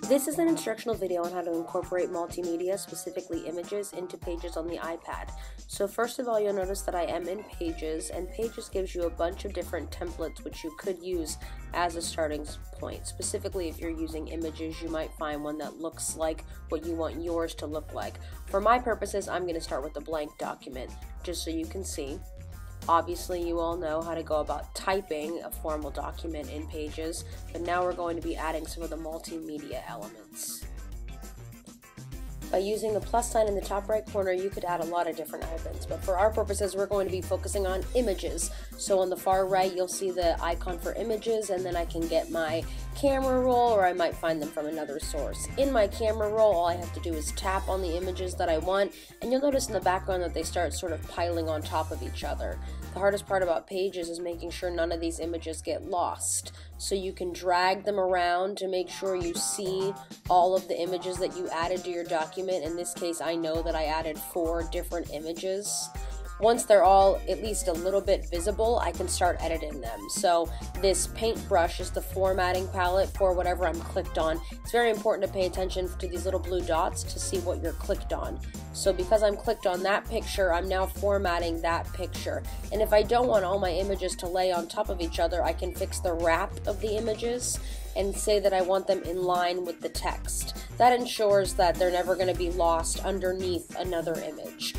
This is an instructional video on how to incorporate multimedia, specifically images, into Pages on the iPad. So first of all, you'll notice that I am in Pages, and Pages gives you a bunch of different templates which you could use as a starting point. Specifically, if you're using images, you might find one that looks like what you want yours to look like. For my purposes, I'm going to start with a blank document, just so you can see. Obviously, you all know how to go about typing a formal document in Pages, but now we're going to be adding some of the multimedia elements. By using the plus sign in the top right corner, you could add a lot of different items, but for our purposes, we're going to be focusing on images. So on the far right, you'll see the icon for images, and then I can get my camera roll, or I might find them from another source. In my camera roll, all I have to do is tap on the images that I want, and you'll notice in the background that they start sort of piling on top of each other. The hardest part about Pages is making sure none of these images get lost. So you can drag them around to make sure you see all of the images that you added to your document. In this case, I know that I added 4 different images. Once they're all at least a little bit visible, I can start editing them. So this paintbrush is the formatting palette for whatever I'm clicked on. It's very important to pay attention to these little blue dots to see what you're clicked on. So because I'm clicked on that picture, I'm now formatting that picture. And if I don't want all my images to lay on top of each other, I can fix the wrap of the images and say that I want them in line with the text. That ensures that they're never going to be lost underneath another image.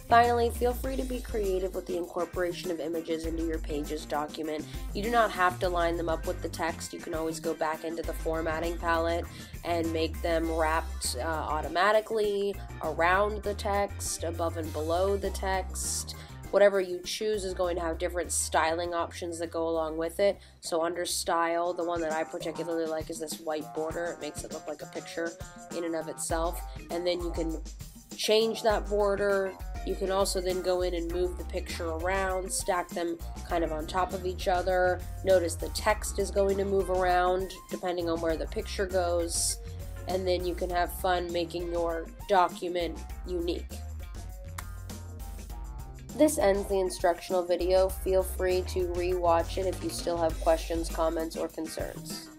Finally, feel free to be creative with the incorporation of images into your Pages document. You do not have to line them up with the text. You can always go back into the formatting palette and make them wrapped automatically around the text, above and below the text. Whatever you choose is going to have different styling options that go along with it. So under style, the one that I particularly like is this white border. It makes it look like a picture in and of itself. And then you can change that border. You can also then go in and move the picture around, stack them kind of on top of each other. Notice the text is going to move around depending on where the picture goes. And then you can have fun making your document unique. This ends the instructional video. Feel free to re-watch it if you still have questions, comments, or concerns.